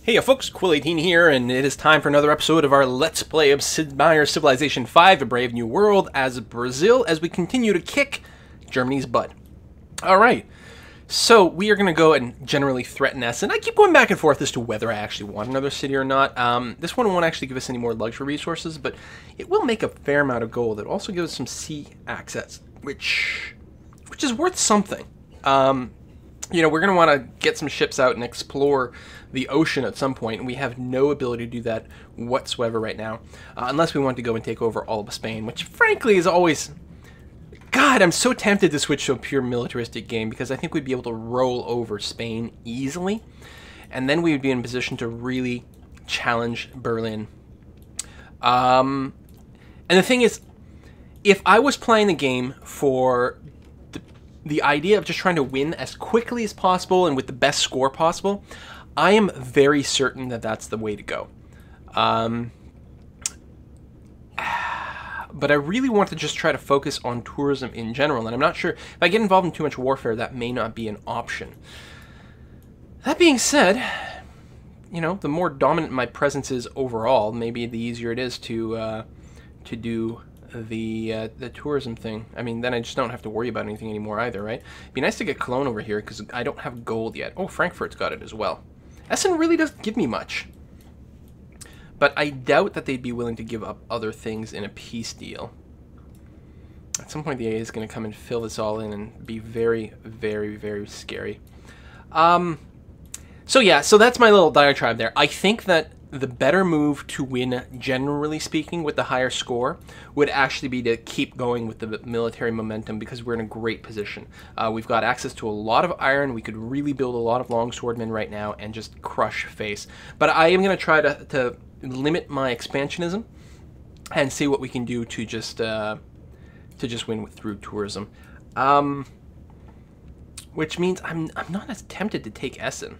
Hey folks, Quill18 here, and it is time for another episode of our Let's Play of Sid Meier's Civilization 5, A Brave New World as Brazil, as we continue to kick Germany's butt. Alright, so we are going to go and generally threaten Essen. I keep going back and forth as to whether I actually want another city or not. This one won't actually give us any more luxury resources, but it will make a fair amount of gold. It will also give us some sea access, which is worth something. You know, we're going to want to get some ships out and explore the ocean at some point, and we have no ability to do that whatsoever right now, unless we want to go and take over all of Spain, which frankly is always... God, I'm so tempted to switch to a pure militaristic game, because I think we'd be able to roll over Spain easily, and then we would be in a position to really challenge Berlin. And the thing is, if I was playing the game for the idea of just trying to win as quickly as possible and with the best score possible, I am very certain that that's the way to go. But I really want to just try to focus on tourism in general, and I'm not sure if I get involved in too much warfare, that may not be an option. That being said, you know, the more dominant my presence is overall, maybe the easier it is to do the tourism thing. I mean, then I just don't have to worry about anything anymore either, right? It'd be nice to get Cologne over here, because I don't have gold yet. Oh, Frankfurt's got it as well. Essen really doesn't give me much. But I doubt that they'd be willing to give up other things in a peace deal. At some point, the AA is going to come and fill this all in and be very, very, very scary. So yeah, so that's my little diatribe there. I think that the better move to win, generally speaking, with the higher score, would actually be to keep going with the military momentum, because we're in a great position. We've got access to a lot of iron. We could really build a lot of longswordmen right now and just crush face. But I am going to try to limit my expansionism and see what we can do to just win through tourism. Which means I'm not as tempted to take Essen.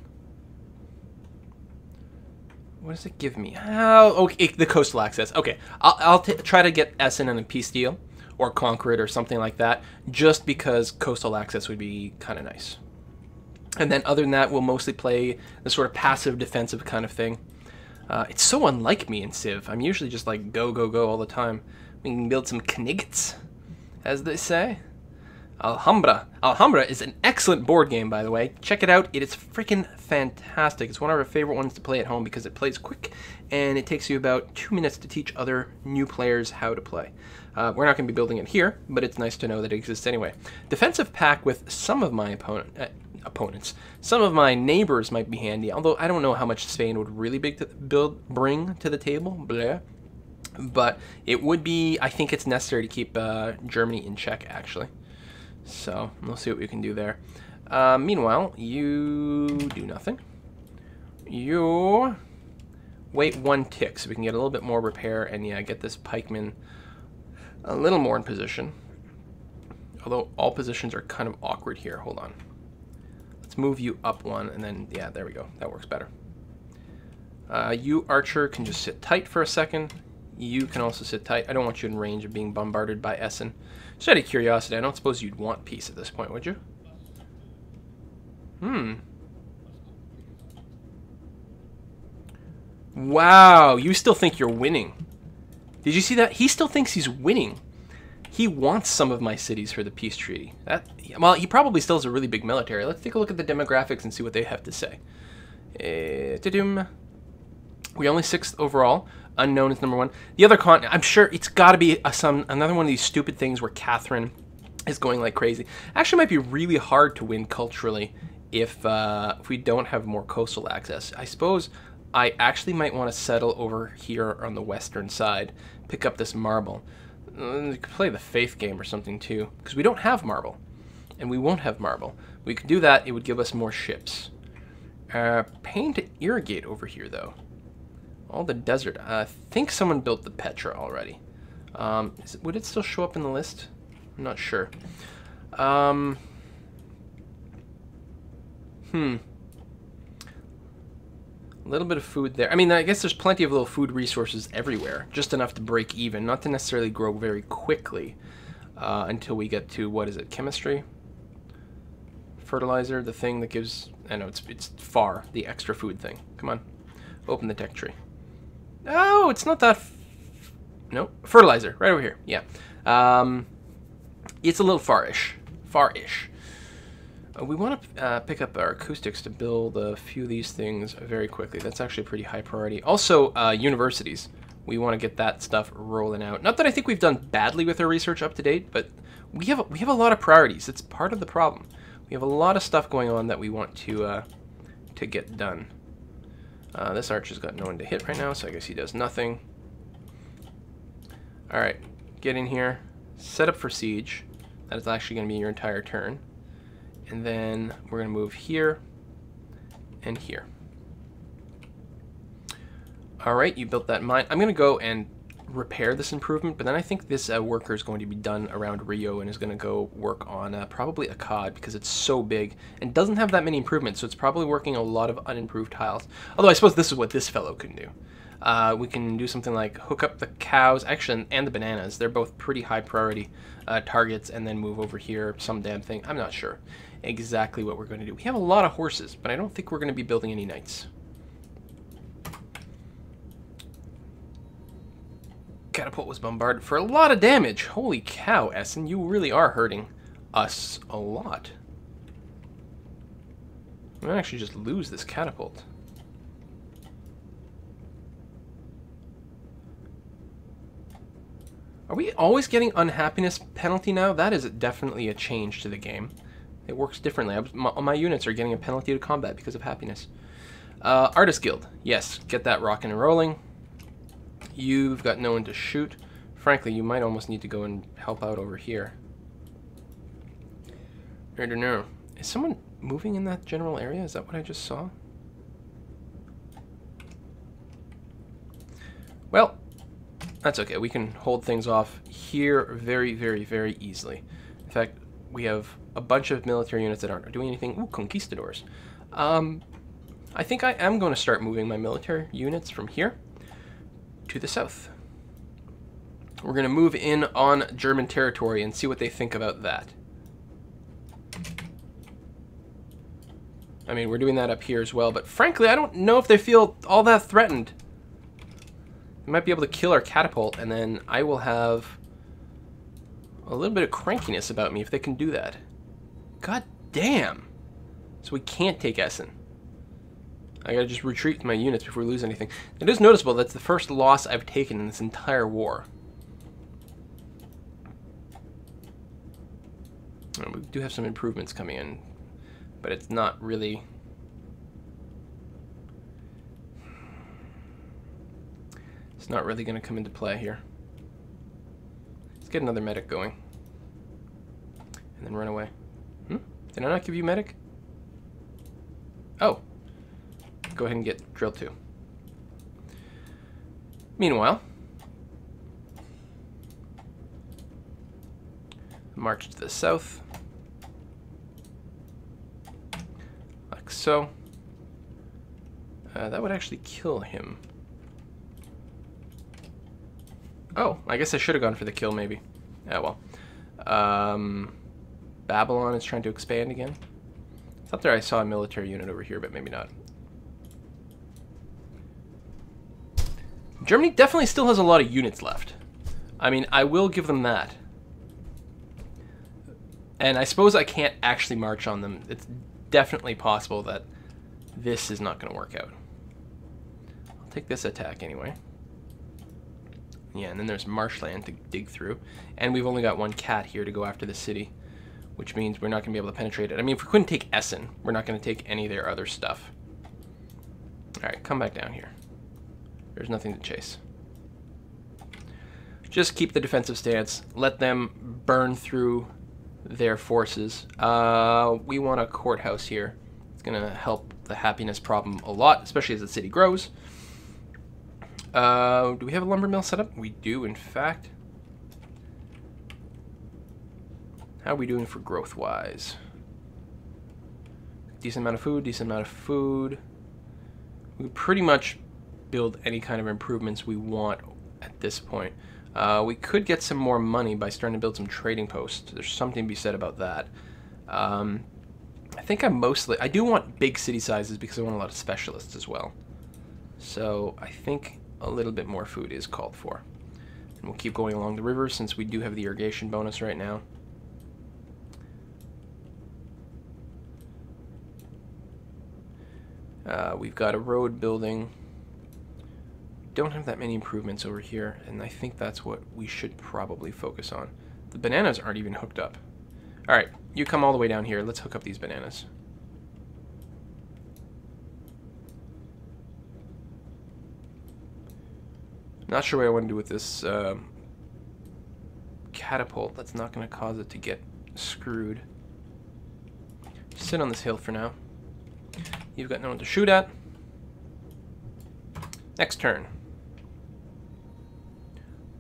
What does it give me? Oh, okay, the coastal access. Okay, I'll try to get Essen in a peace deal, or conquer it, or something like that, just because coastal access would be kind of nice. And then other than that, we'll mostly play the sort of passive defensive kind of thing. It's so unlike me in Civ. I'm usually just like go, go, go all the time. We can build some kniggets, as they say. Alhambra. Alhambra is an excellent board game, by the way. Check it out. It is freaking fantastic. It's one of our favorite ones to play at home because it plays quick, and it takes you about 2 minutes to teach other new players how to play. We're not going to be building it here, but it's nice to know that it exists anyway. Defensive pact with some of my opponents. Some of my neighbors might be handy, although I don't know how much Spain would really bring to the table. Blah. But it would be, I think it's necessary to keep Germany in check, actually. So, we'll see what we can do there. Meanwhile, you do nothing. You wait 1 tick so we can get a little bit more repair and, yeah, get this pikeman a little more in position. Although all positions are kind of awkward here. Hold on. Let's move you up 1, and then, yeah, there we go. That works better. You, archer, can just sit tight for a second. You can also sit tight. I don't want you in range of being bombarded by Essen. Just out of curiosity, I don't suppose you'd want peace at this point, would you? Wow, you still think you're winning. Did you see that? He still thinks he's winning. He wants some of my cities for the peace treaty. Well, he probably still has a really big military. Let's take a look at the demographics and see what they have to say. We only 6th overall. Unknown is number 1. The other continent, I'm sure it's got to be another one of these stupid things where Catherine is going like crazy. Actually, might be really hard to win culturally if we don't have more coastal access. I suppose I actually might want to settle over here on the western side, pick up this marble. We could play the faith game or something too, because we don't have marble, and we won't have marble. We could do that. It would give us more ships. Pain to irrigate over here, though. All the desert. I think someone built the Petra already. Would it still show up in the list? I'm not sure. A little bit of food there. I mean, I guess there's plenty of little food resources everywhere. Just enough to break even. Not to necessarily grow very quickly until we get to, what is it, chemistry? Fertilizer, the thing that gives... I know, it's far, the extra food thing. Come on. Open the tech tree. Oh, it's not that... No, fertilizer, right over here. Yeah. It's a little far-ish. Far-ish. We want to pick up our acoustics to build a few of these things very quickly. That's actually a pretty high priority. Also, universities. We want to get that stuff rolling out. Not that I think we've done badly with our research up to date, but we have a lot of priorities. It's part of the problem. We have a lot of stuff going on that we want to get done. This archer's got no one to hit right now, so I guess he does nothing. All right, get in here. Set up for siege. That is actually going to be your entire turn. And then we're going to move here and here. All right, you built that mine. I'm going to go and repair this improvement, but then I think this worker is going to be done around Rio and is going to go work on probably Akkad because it's so big and doesn't have that many improvements, so it's probably working a lot of unimproved tiles. Although I suppose this is what this fellow can do. We can do something like hook up the cows, actually, and the bananas. They're both pretty high priority targets, and then move over here, some damn thing. I'm not sure exactly what we're going to do. We have a lot of horses, but I don't think we're going to be building any knights. Catapult was bombarded for a lot of damage. Holy cow, Essen, you really are hurting us a lot. I might actually just lose this catapult. Are we always getting unhappiness penalty now? That is definitely a change to the game. It works differently. My units are getting a penalty to combat because of happiness. Artist Guild. Yes, get that rocking and rolling. You've got no one to shoot. Frankly, you might almost need to go and help out over here. I don't know. Is someone moving in that general area? Is that what I just saw? Well, that's okay. We can hold things off here very, very, very easily. In fact, we have a bunch of military units that aren't doing anything. Ooh, conquistadors. I think I am going to start moving my military units from here to the south. We're going to move in on German territory and see what they think about that. I mean, we're doing that up here as well, but frankly, I don't know if they feel all that threatened. They might be able to kill our catapult, and then I will have a little bit of crankiness about me if they can do that. God damn! So we can't take Essen. I gotta just retreat my units before we lose anything. It is noticeable that's the first loss I've taken in this entire war. We do have some improvements coming in, but it's not really... It's not really gonna come into play here. Let's get another medic going. And then run away. Did I not give you medic? Oh. Go ahead and get drill 2. Meanwhile, march to the south, like so. That would actually kill him. Oh, I guess I should have gone for the kill, maybe. Yeah, well. Babylon is trying to expand again. I thought there I saw a military unit over here, but maybe not. Germany definitely still has a lot of units left. I mean, I will give them that. And I suppose I can't actually march on them. It's definitely possible that this is not going to work out. I'll take this attack anyway. Yeah, and then there's marshland to dig through. And we've only got one cat here to go after the city, which means we're not going to be able to penetrate it. I mean, if we couldn't take Essen, we're not going to take any of their other stuff. Alright, come back down here. There's nothing to chase. Just keep the defensive stance. Let them burn through their forces. We want a courthouse here. It's going to help the happiness problem a lot, especially as the city grows. Do we have a lumber mill set up? We do, in fact. How are we doing for growth-wise? Decent amount of food, decent amount of food. We pretty much build any kind of improvements we want at this point. We could get some more money by starting to build some trading posts. There's something to be said about that. I think I do want big city sizes because I want a lot of specialists as well. So I think a little bit more food is called for. And we'll keep going along the river since we do have the irrigation bonus right now. We've got a road building. Don't have that many improvements over here, and I think that's what we should probably focus on. The bananas aren't even hooked up. Alright, you come all the way down here. Let's hook up these bananas. Not sure what I want to do with this catapult. That's not going to cause it to get screwed. Just sit on this hill for now. You've got no one to shoot at. Next turn.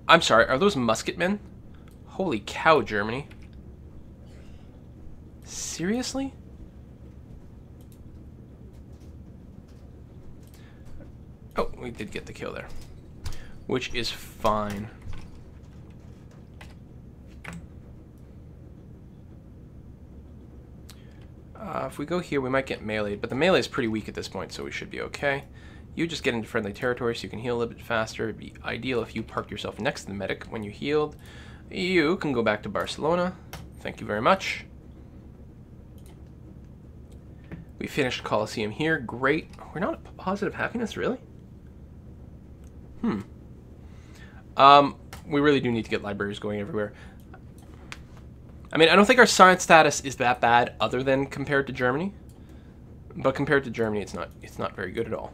I'm sorry, are those musketmen? Holy cow, Germany. Seriously? Oh, we did get the kill there. Which is fine. If we go here, we might get meleeed, but the melee is pretty weak at this point, so we should be okay. You just get into friendly territory so you can heal a little bit faster. It'd be ideal if you parked yourself next to the medic when you healed. You can go back to Barcelona. Thank you very much. We finished Colosseum here. Great. We're not at positive happiness, really? We really do need to get libraries going everywhere. I mean, I don't think our science status is that bad other than compared to Germany. But compared to Germany, it's not very good at all.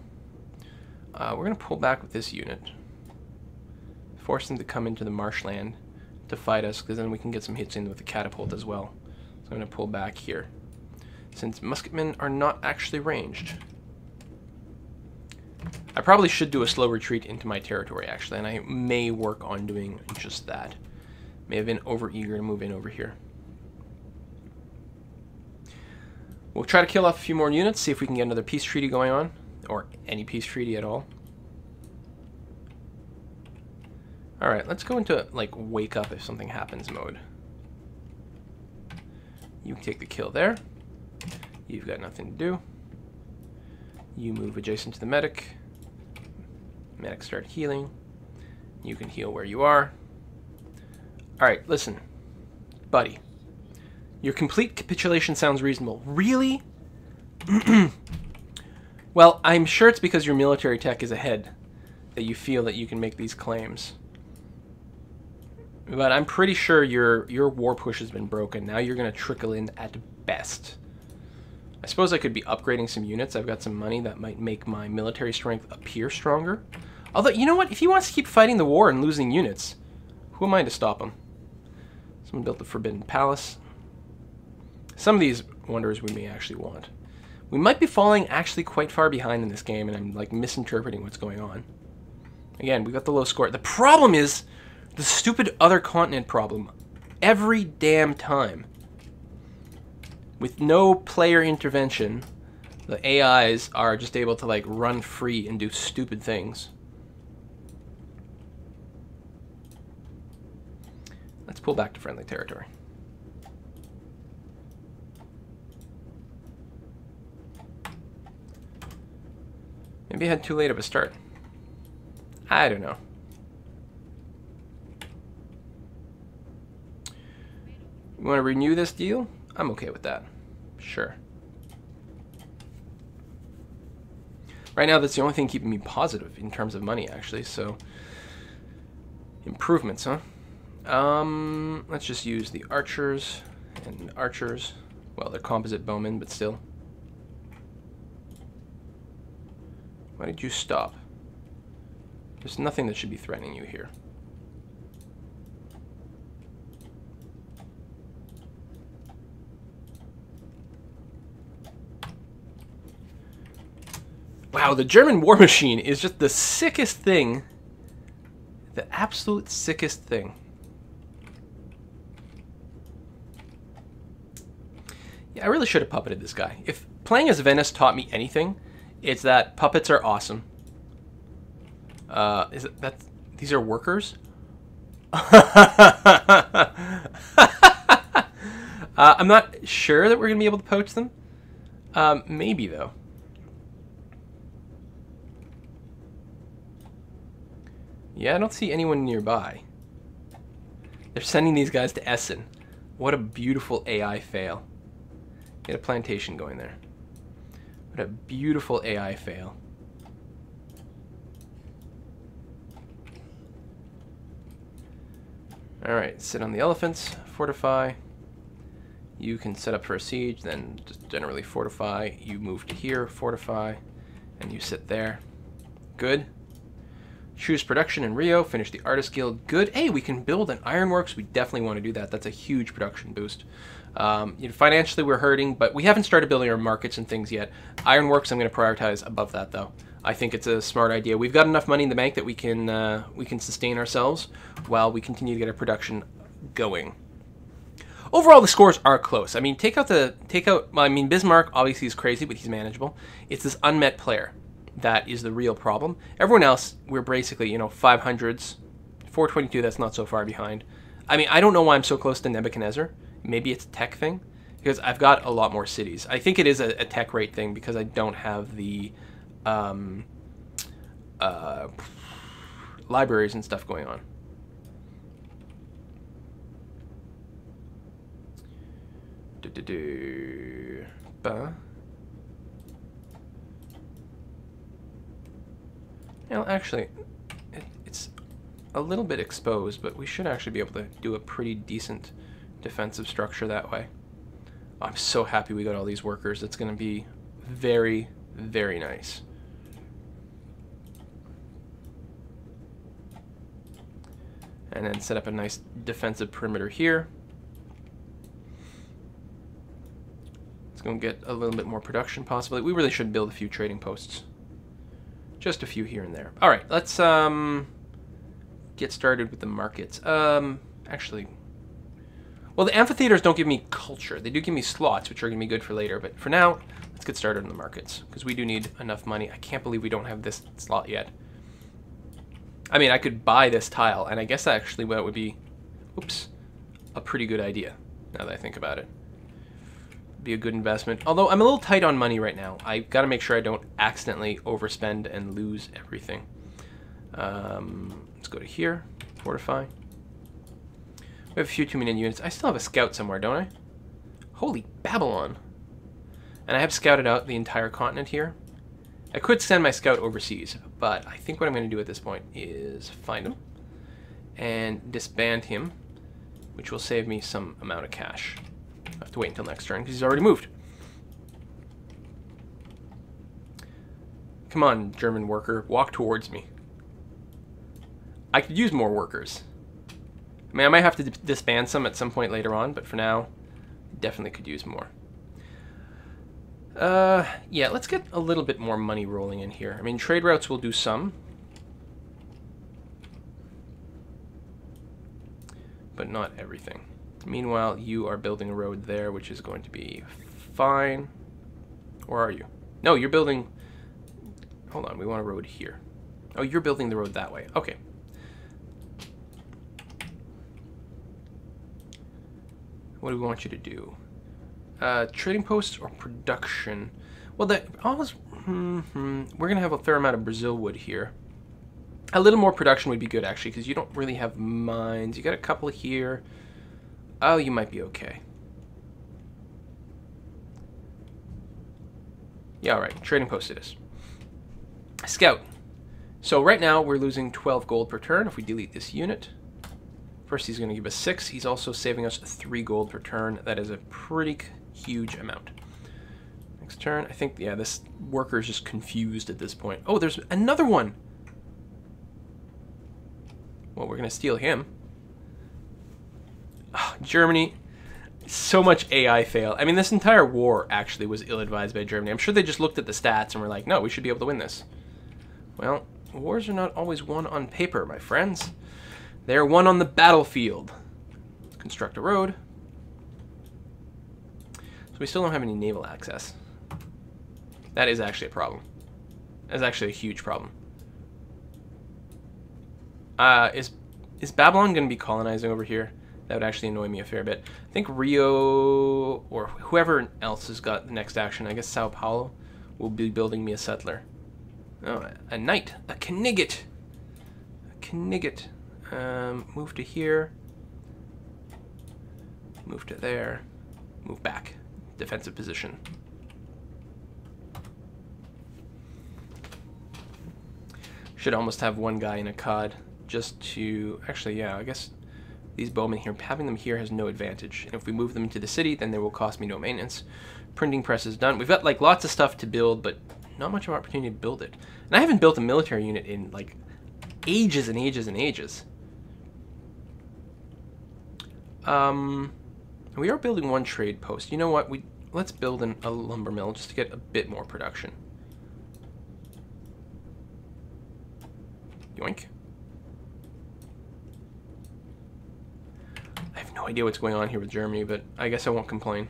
We're going to pull back with this unit. Force them to come into the marshland to fight us, because then we can get some hits in with the catapult as well. So I'm going to pull back here, since musketmen are not actually ranged. I probably should do a slow retreat into my territory, actually, and I may work on doing just that. May have been over-eager to move in over here. We'll try to kill off a few more units, see if we can get another peace treaty going on, or any peace treaty at all. Alright, let's go into, like, wake up if something happens mode. You can take the kill there. You've got nothing to do. You move adjacent to the medic. Medic start healing. You can heal where you are. Alright, listen. Buddy. Your complete capitulation sounds reasonable. Really? Well, I'm sure it's because your military tech is ahead that you feel that you can make these claims. But I'm pretty sure your war push has been broken. Now you're going to trickle in at best. I suppose I could be upgrading some units. I've got some money that might make my military strength appear stronger. Although, you know what? If he wants to keep fighting the war and losing units, who am I to stop him? Someone built the Forbidden Palace. Some of these wonders we may actually want. We might be falling actually quite far behind in this game, and I'm like misinterpreting what's going on. Again, we got the low score. The problem is the stupid other continent problem. Every damn time. With no player intervention, the AIs are just able to like run free and do stupid things. Let's pull back to friendly territory. Maybe I had too late of a start. I don't know. You want to renew this deal? I'm okay with that. Sure. Right now, that's the only thing keeping me positive in terms of money, actually, so... Improvements, huh? Let's just use the archers and archers. Well, they're composite bowmen, but still. Why did you stop? There's nothing that should be threatening you here. Wow, the German war machine is just the sickest thing. The absolute sickest thing. Yeah, I really should have puppeted this guy. If playing as Venice taught me anything, it's that puppets are awesome. These are workers? I'm not sure that we're going to be able to poach them. Maybe, though. Yeah, I don't see anyone nearby. They're sending these guys to Essen. What a beautiful AI fail. Get a plantation going there. What a beautiful AI fail. Alright, sit on the elephants, fortify. You can set up for a siege, then just generally fortify. You move to here, fortify, and you sit there. Good. Choose production in Rio, finish the Artist Guild. Good. Hey, we can build an ironworks. We definitely want to do that. That's a huge production boost. Financially, we're hurting, but we haven't started building our markets and things yet. Ironworks, I'm going to prioritize above that, though. I think it's a smart idea. We've got enough money in the bank that we can sustain ourselves while we continue to get our production going. Overall, the scores are close. I mean, Bismarck obviously is crazy, but he's manageable. It's this unmet player that is the real problem. Everyone else, we're basically, 500s. 422, that's not so far behind. I mean, I don't know why I'm so close to Nebuchadnezzar. Maybe it's a tech thing, because I've got a lot more cities. I think it is a tech rate thing, because I don't have the libraries and stuff going on. Well, actually, it's a little bit exposed, but we should actually be able to do a pretty decent defensive structure that way. I'm so happy we got all these workers. It's going to be very, very nice. And then set up a nice defensive perimeter here. It's going to get a little bit more production possibly. We really should build a few trading posts. Just a few here and there. All right, let's get started with the markets. Actually, well, the amphitheaters don't give me culture. They do give me slots, which are going to be good for later. But for now, let's get started on the markets, because we do need enough money. I can't believe we don't have this slot yet. I mean, I could buy this tile, and I guess actually that would be, oops, a pretty good idea, now that I think about it. Be a good investment. Although I'm a little tight on money right now. I've got to make sure I don't accidentally overspend and lose everything. Let's go to here, fortify. We have a few 2-minute units. I still have a scout somewhere, don't I? Holy Babylon. And I have scouted out the entire continent here. I could send my scout overseas, but I think what I'm going to do at this point is find him and disband him, which will save me some amount of cash. I have to wait until next turn because he's already moved. Come on, German worker, walk towards me. I could use more workers. I mean, I might have to disband some at some point later on, but for now, definitely could use more. Yeah, let's get a little bit more money rolling in here. I mean, trade routes will do some, but not everything. Meanwhile, you are building a road there, which is going to be fine. Or are you? No, you're building... Hold on, we want a road here. Oh, you're building the road that way. Okay. What do we want you to do? Trading posts or production? Well, that almost... we're going to have a fair amount of Brazil wood here. A little more production would be good, actually, because you don't really have mines. You got a couple here. Oh, you might be okay. Yeah, all right. Trading post it is. Scout. So right now we're losing 12 gold per turn if we delete this unit. First he's going to give us 6. He's also saving us 3 gold per turn. That is a pretty huge amount. Next turn, I think, yeah, this worker is just confused at this point. Oh, there's another one. Well, we're going to steal him. Oh, Germany, so much AI fail. I mean, this entire war actually was ill-advised by Germany. I'm sure they just looked at the stats and were like, no, we should be able to win this. Well, wars are not always won on paper, my friends. They're won on the battlefield. Let's construct a road. So we still don't have any naval access. That is actually a problem. That's actually a huge problem. Is Babylon going to be colonizing over here? That would actually annoy me a fair bit. I think Rio, or whoever else has got the next action, I guess Sao Paulo, will be building me a settler. Oh, a knight. A Knigget. A Knigget. Move to here. Move to there. Move back. Defensive position. Should almost have one guy in a cod just to... Actually, yeah, I guess these bowmen here, having them here has no advantage. And if we move them into the city, then they will cost me no maintenance. Printing press is done. We've got like lots of stuff to build, but not much of an opportunity to build it. And I haven't built a military unit in like ages and ages and ages. We are building one trade post. You know what? Let's build a lumber mill just to get a bit more production. Yoink. I have no idea what's going on here with Germany, but I guess I won't complain.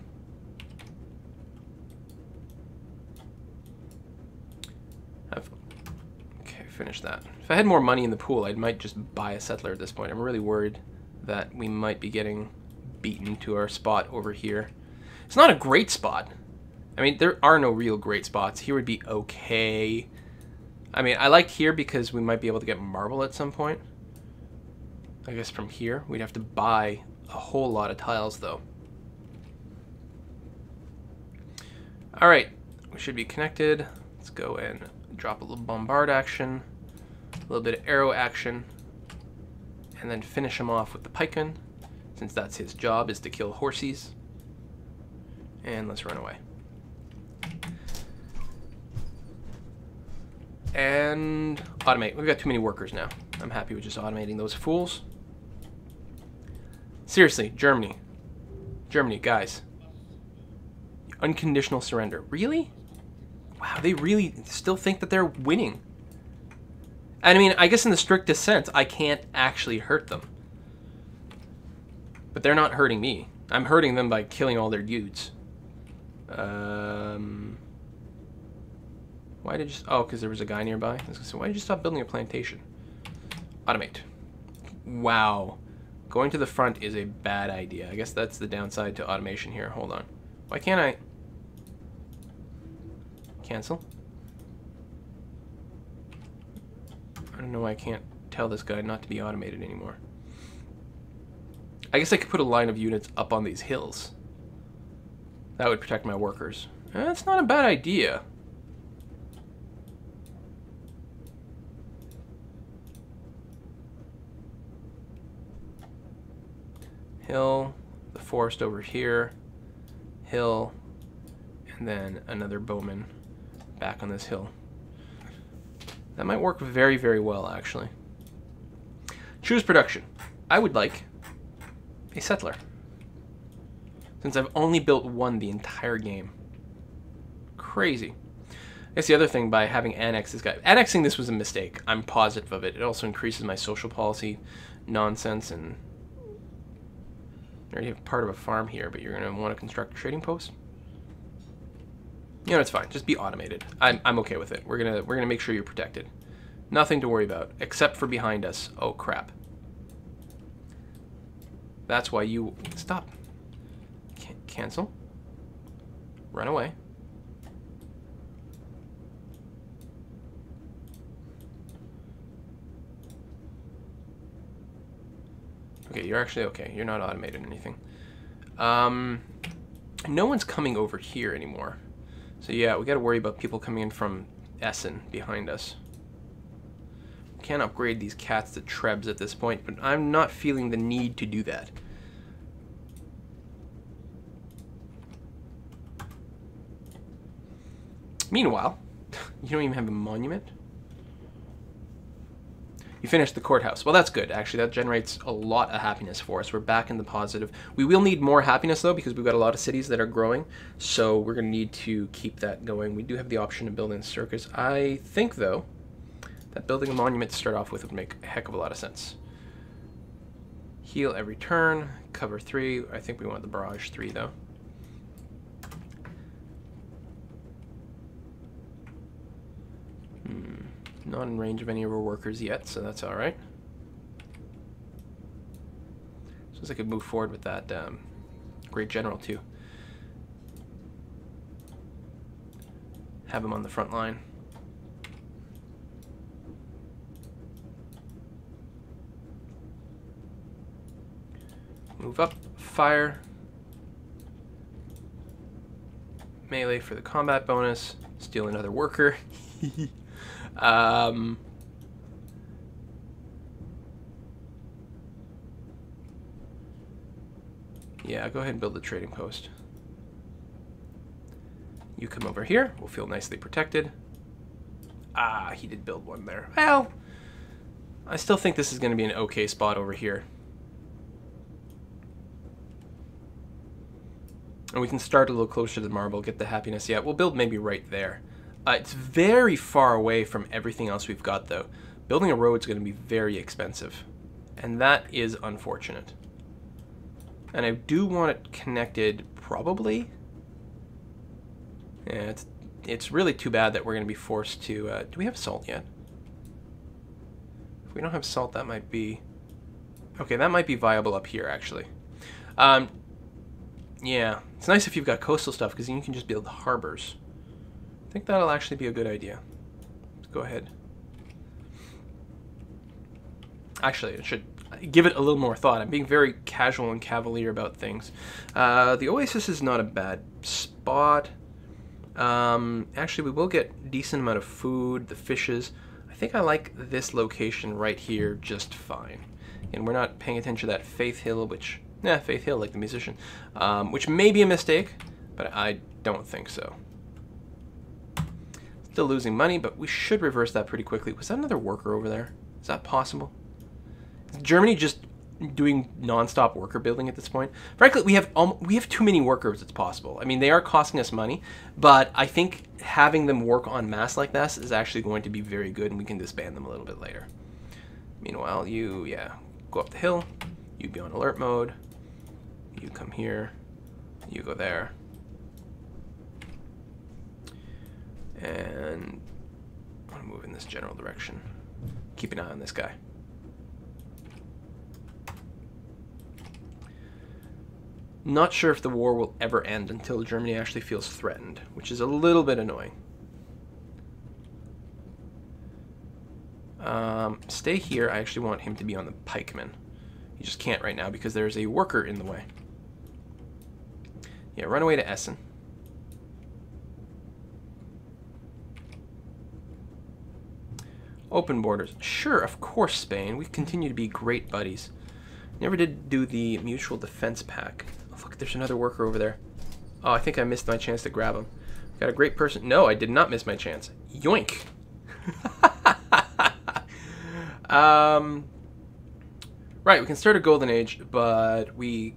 Okay, finish that. If I had more money in the pool, I might just buy a settler at this point. I'm really worried that we might be getting beaten to our spot over here. It's not a great spot. I mean, there are no real great spots. Here would be okay. I mean, I liked here because we might be able to get marble at some point. I guess from here, we'd have to buy a whole lot of tiles, though. All right, we should be connected. Let's go and drop a little bombard action, a little bit of arrow action, and then finish him off with the pikeman, since that's his job, is to kill horsies. And let's run away. And automate. We've got too many workers now. I'm happy with just automating those fools. Seriously, Germany. Germany, guys. Unconditional surrender. Really? Wow, they really still think that they're winning. I mean, I guess in the strictest sense, I can't actually hurt them. But they're not hurting me. I'm hurting them by killing all their dudes. Why did you... Oh, because there was a guy nearby? I was gonna say, why did you stop building a plantation? Automate. Wow. Going to the front is a bad idea. I guess that's the downside to automation here. Hold on. Why can't I... Cancel? I don't know why I can't tell this guy not to be automated anymore. I guess I could put a line of units up on these hills. That would protect my workers. That's not a bad idea. Hill, the forest over here, hill, and then another bowman back on this hill. That might work very, very well, actually. Choose production. I would like a settler, since I've only built one the entire game. Crazy. I guess the other thing by having annexed this guy, annexing this was a mistake. I'm positive of it. It also increases my social policy nonsense, and I already have part of a farm here, but you're going to want to construct a trading post. You know, it's fine. Just be automated. I'm okay with it. We're gonna make sure you're protected. Nothing to worry about, except for behind us. Oh crap. That's why you stop. Cancel. Run away. Okay, you're actually okay. You're not automated or anything. No one's coming over here anymore. So yeah, we got to worry about people coming in from Essen behind us. Can't upgrade these cats to trebs at this point, but I'm not feeling the need to do that. Meanwhile, you don't even have a monument. You finished the courthouse. Well, that's good, actually. That generates a lot of happiness for us. We're back in the positive. We will need more happiness, though, because we've got a lot of cities that are growing. So we're going to need to keep that going. We do have the option to build in a circus. I think, though, that building a monument to start off with would make a heck of a lot of sense. Heal every turn. Cover 3. I think we want the barrage 3, though. Not in range of any of our workers yet, so that's alright. Seems like I could move forward with that great general, too. Have him on the front line. Move up, fire. Melee for the combat bonus. Steal another worker. Yeah, go ahead and build the trading post. You come over here. We'll feel nicely protected. Ah, he did build one there. Well, I still think this is going to be an okay spot over here. And we can start a little closer to the marble, get the happiness. Yeah, we'll build maybe right there. It's very far away from everything else we've got, though. Building a road is going to be very expensive. And that is unfortunate. And I do want it connected, probably. Yeah, it's really too bad that we're going to be forced to... do we have salt yet? If we don't have salt, that might be... Okay, that might be viable up here, actually. Yeah, it's nice if you've got coastal stuff, because then you can just build harbors. I think that'll actually be a good idea. Let's go ahead. Actually, I should give it a little more thought. I'm being very casual and cavalier about things. The oasis is not a bad spot. Actually, we will get a decent amount of food, the fishes. I think I like this location right here just fine. And we're not paying attention to that Faith Hill, which... Yeah, Faith Hill, like the musician. Which may be a mistake, but I don't think so. Still losing money, but we should reverse that pretty quickly. Was that another worker over there? Is that possible? Is Germany just doing non-stop worker building at this point? Frankly, we have too many workers. It's possible. I mean, they are costing us money, but I think having them work en masse like this is actually going to be very good, and we can disband them a little bit later. Meanwhile, you, go up the hill. You be on alert mode. You come here. You go there. And I'm gonna move in this general direction. Keep an eye on this guy. Not sure if the war will ever end until Germany actually feels threatened, which is a little bit annoying. Stay here. I actually want him to be on the pikeman. He just can't right now because there's a worker in the way. Yeah, run away to Essen. Open borders. Sure, of course, Spain. We continue to be great buddies. Never did do the mutual defense pack. Oh, look, there's another worker over there. Oh, I think I missed my chance to grab him. Got a great person. No, I did not miss my chance. Yoink. Right, we can start a golden age, but we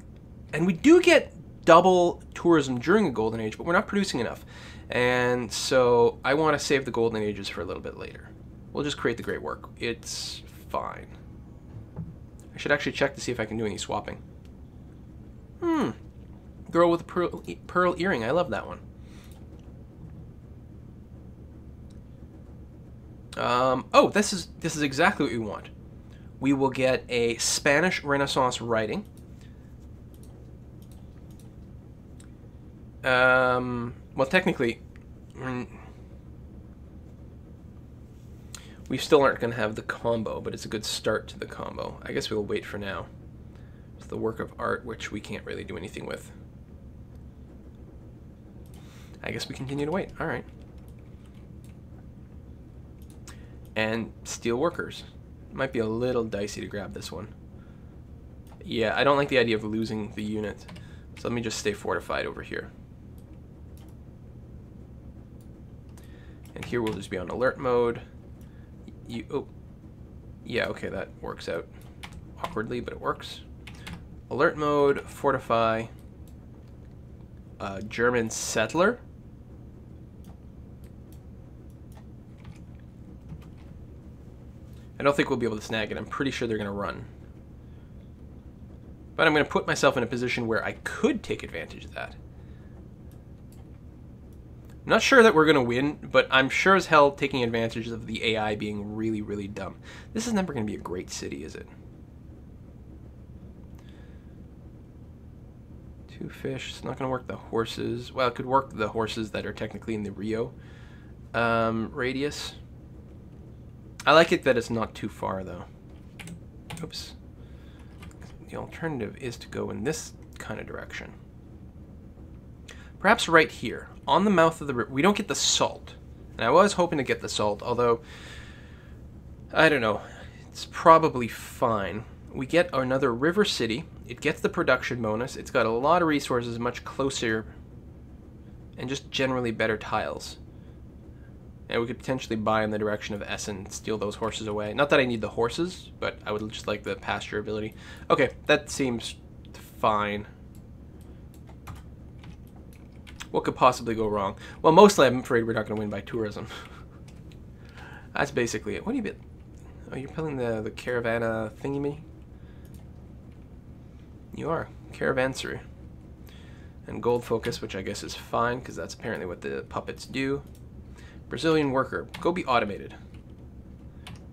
do get double tourism during a golden age, but we're not producing enough. And so I want to save the golden ages for a little bit later. We'll just create the great work. It's fine. I should actually check to see if I can do any swapping. Girl with a pearl earring. I love that one. Oh, this is exactly what we want. We will get a Spanish Renaissance writing. Well, technically, we still aren't going to have the combo, but it's a good start to the combo. I guess we'll wait for now. It's the work of art, which we can't really do anything with. I guess we continue to wait. All right. And steel workers. Might be a little dicey to grab this one. Yeah, I don't like the idea of losing the unit. So let me just stay fortified over here. And here we'll just be on alert mode. Oh, yeah, okay, that works out awkwardly, but it works. Alert mode, fortify, German settler. I don't think we'll be able to snag it. I'm pretty sure they're going to run. But I'm going to put myself in a position where I could take advantage of that. I'm not sure that we're going to win, but I'm sure as hell taking advantage of the AI being really, really dumb. This is never going to be a great city, is it? 2 fish. It's not going to work the horses. Well, it could work the horses that are technically in the Rio radius. I like it that it's not too far, though. Oops. the alternative is to go in this kind of direction. Perhaps right here, on the mouth of the river. We don't get the salt. And I was hoping to get the salt, although, I don't know. It's probably fine. We get another river city. It gets the production bonus. It's got a lot of resources, much closer, and just generally better tiles. And we could potentially buy in the direction of Essen and steal those horses away. Not that I need the horses, but I would just like the pasture ability. Okay, that seems fine. What could possibly go wrong? Well, mostly I'm afraid we're not going to win by tourism. That's basically it. What do you bit? Oh, you're pulling the caravana thingy-me? You are. Caravansary. And gold focus, which I guess is fine, because that's apparently what the puppets do. Brazilian worker. Go be automated.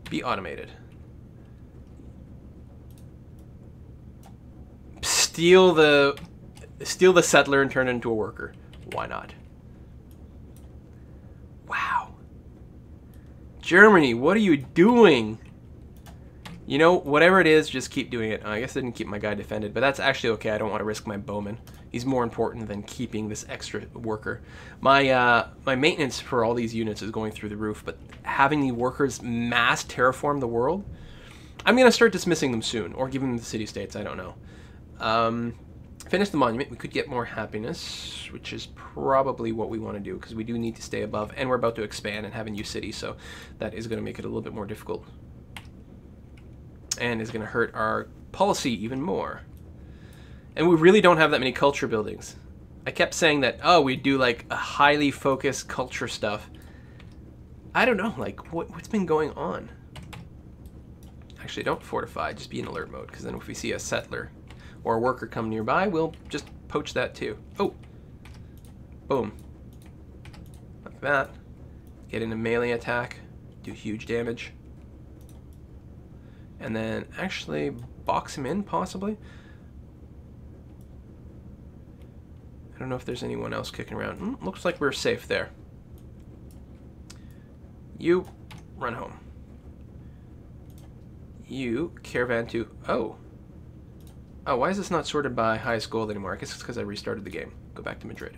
Be automated. Steal the settler and turn it into a worker. Why not? Wow. Germany, what are you doing? You know, whatever it is, just keep doing it. I guess I didn't keep my guy defended, but that's actually okay. I don't want to risk my bowman. He's more important than keeping this extra worker. My maintenance for all these units is going through the roof, but having the workers mass terraform the world, I'm going to start dismissing them soon, or giving them the city-states, I don't know. Finish the monument. We could get more happiness, which is probably what we want to do, because we do need to stay above, and we're about to expand and have a new city, so that is going to make it a little bit more difficult. And is going to hurt our policy even more. And we really don't have that many culture buildings. I kept saying that, oh, we do like a highly focused culture stuff. I don't know, like, what's been going on? Actually, don't fortify, just be in alert mode, because then if we see a settler or a worker come nearby, we'll just poach that too. Oh! Boom. Like that. Get in a melee attack, do huge damage. And then actually box him in, possibly. I don't know if there's anyone else kicking around. Looks like we're safe there. You run home. You caravan to... Oh. Oh, why is this not sorted by highest gold anymore? I guess it's because I restarted the game. Go back to Madrid.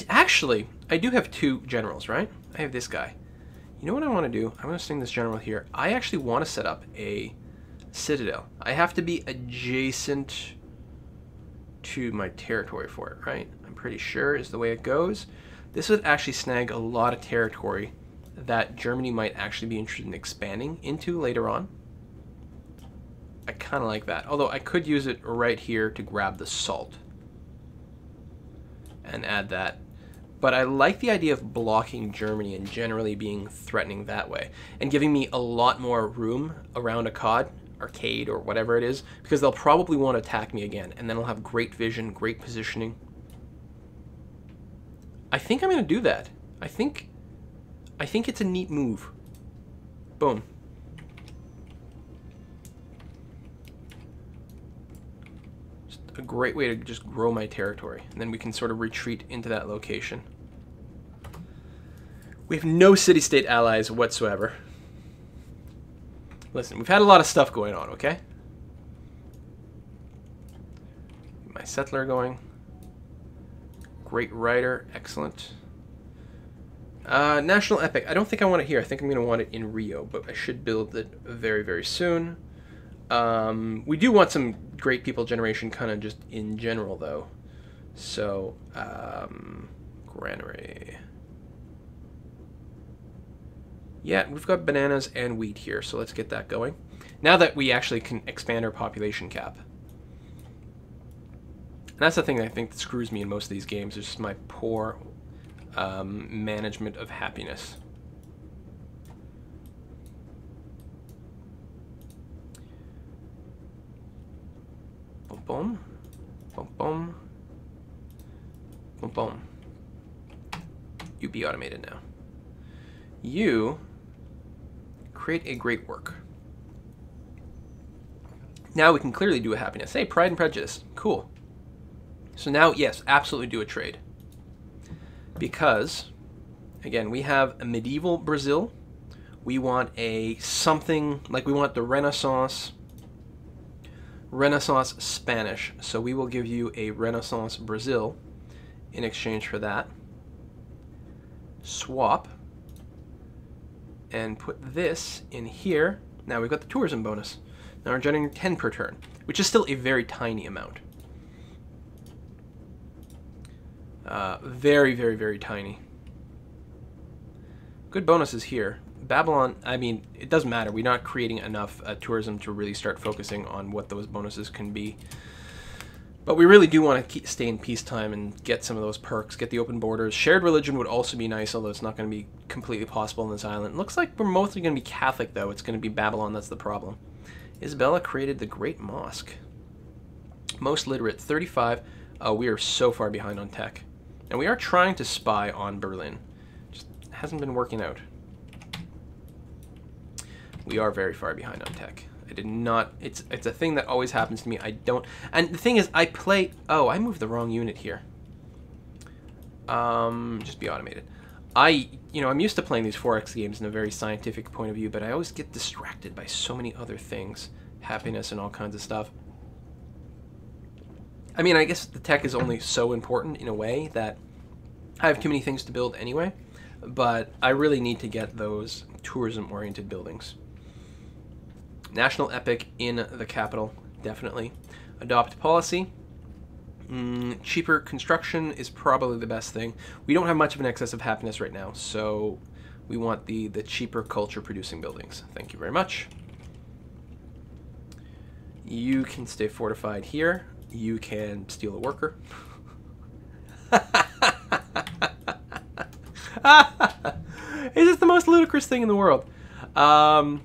Actually, I do have two generals, right? I have this guy. You know what I want to do? I'm going to sting this general here. I actually want to set up a citadel. I have to be adjacent to my territory for it, right? I'm pretty sure is the way it goes. This would actually snag a lot of territory that Germany might actually be interested in expanding into later on. I kind of like that. Although I could use it right here to grab the salt and add that. But I like the idea of blocking Germany and generally being threatening that way, and giving me a lot more room around arcade or whatever it is, because they'll probably want to attack me again, and then I'll have great vision, great positioning. I think I'm going to do that. I think it's a neat move. Boom. A great way to just grow my territory, and then we can sort of retreat into that location. We have no city-state allies whatsoever. Listen, we've had a lot of stuff going on, okay? My settler going. Great rider, excellent. National epic. I don't think I want it here. I think I'm going to want it in Rio, but I should build it very, very soon. We do want some great people generation kind of just in general, though. So, granary. Yeah, we've got bananas and wheat here, so let's get that going. Now that we actually can expand our population cap. And that's the thing I think that screws me in most of these games, is just my poor management of happiness. Boom, boom, boom, boom, boom, boom. You be automated now. You create a great work. Now we can clearly do a happiness. Hey, Pride and Prejudice. Cool. So now, yes, absolutely do a trade. Because, again, we have a medieval Brazil, We want a something, like we want the Renaissance Spanish. So we will give you a Renaissance Brazil in exchange for that. Swap. And put this in here. Now we've got the tourism bonus. Now we're generating 10 per turn, which is still a very tiny amount. Very, very, very tiny. Good bonuses here. Babylon, I mean, it doesn't matter. We're not creating enough tourism to really start focusing on what those bonuses can be. But we really do want to stay in peacetime and get some of those perks, get the open borders. Shared religion would also be nice, although it's not going to be completely possible on this island. It looks like we're mostly going to be Catholic, though. It's going to be Babylon that's the problem. Isabella created the Great Mosque. Most literate, 35. Oh, we are so far behind on tech. And we are trying to spy on Berlin. Just hasn't been working out. We are very far behind on tech. I did not... It's a thing that always happens to me. I don't... And the thing is, I play... Oh, I moved the wrong unit here. Just be automated. I'm used to playing these 4X games in a very scientific point of view, but I always get distracted by so many other things. Happiness and all kinds of stuff. I mean, I guess the tech is only so important in a way that I have too many things to build anyway, but I really need to get those tourism-oriented buildings. National epic in the capital, definitely. Adopt policy. Cheaper construction is probably the best thing. We don't have much of an excess of happiness right now, so we want the cheaper culture-producing buildings. Thank you very much. You can stay fortified here. You can steal a worker. It's just the most ludicrous thing in the world. And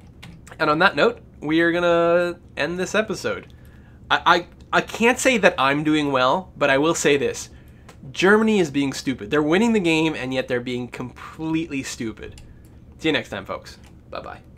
on that note, we are gonna end this episode. I can't say that I'm doing well, but I will say this. Germany is being stupid. They're winning the game, and yet they're being completely stupid. See you next time, folks. Bye-bye.